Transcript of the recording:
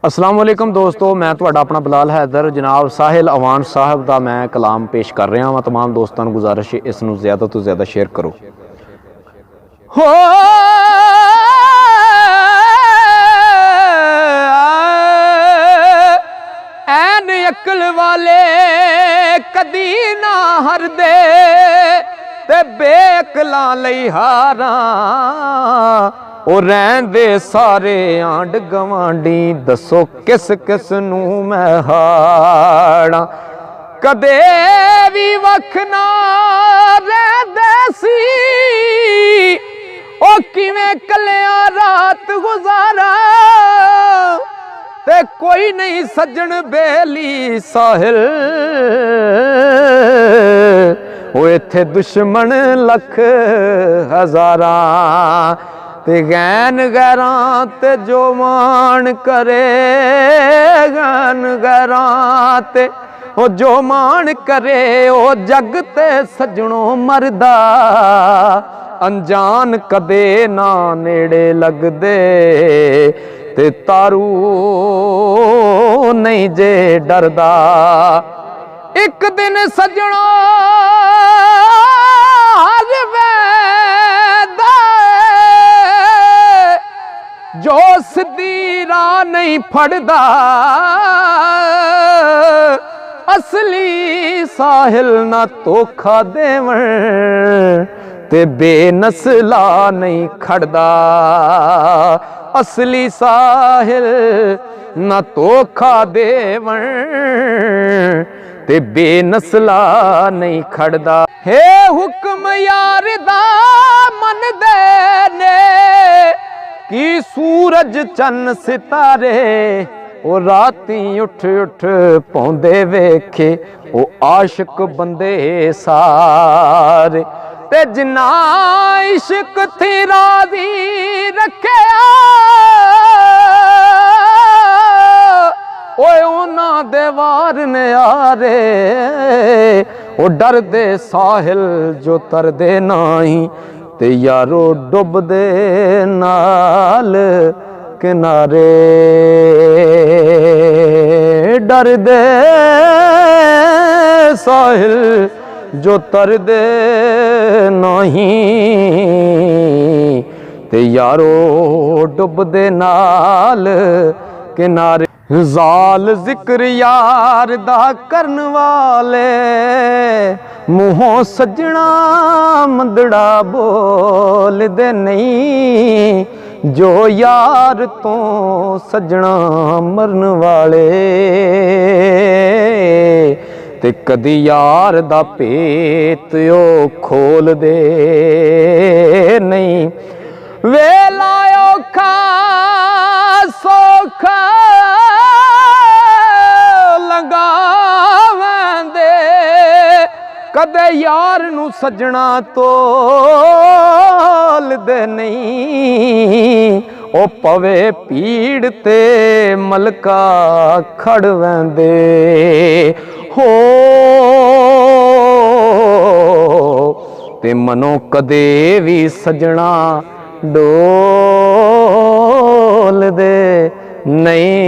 अस्सलाम वालेकुम दोस्तों, मैं तुहाडा अपना बिलाल हैदर जनाब साहिल अवान साहब का मैं कलाम पेश कर रहा हाँ। तमाम दोस्तों को गुजारिश है इसनूं ज़्यादा तो ज़्यादा शेयर करो। हो ऐन अकल वाले कदी ना हरदे ते बेअकलां लई हारां ओ रहंदे सारे आंड गवांडी दसो किस किस नूं मैं हारां। कदे भी वख ना रहिंदे सी ओ किवें कलियां रात गुजारा ते कोई नहीं सज्जन बेली साहिल ओ इत्थे दुश्मन लख हजारां ते गैन गैरां ते जो मान करे गैन गैरां ते ओ जो मान करे ओ जग ते सजणों मरदा अनजान कदे ना नेड़े लगदे ते तारू नहीं जे डरदा। एक दिन सजणों जो सीधी राह नहीं फड़दा असली साहिल ना धोखा देवण ते बेनस्ला नहीं खड़दा। असली साहिल ना धोखा देवण ते बेनस्ला नहीं खड़दा। हे हुक्म यार दा मन दे ने कि सूरज चन्न सितारे ओ राती उठ उठ पौंदे वेखे ओ आशिक बंदे सारे ते जिन्ना इश्क थी राजी रखिया ओए उन्हां दे वार ने यारे ओ डर दे साहिल जो तरदे नाही ते यारो डुब दे नाल किनारे डर दे साहिल जो तर दे नहीं ते यारो डुब दे नाल किनारे। जाल जिक्र यार दा करन वाले मुहों सजना मंदड़ा बोल दे नहीं जो यार तो सजना मरन वाले ते कदी यार दा पेत ओ खोल दे नहीं। वेला औखा सौखा लगावेंदे कदे यार नू सजना तोल दे नहीं ओ पवे पीड़ ते मलका खड़ वेंदे हो ते मनो कदे भी सजना डोल दे नहीं।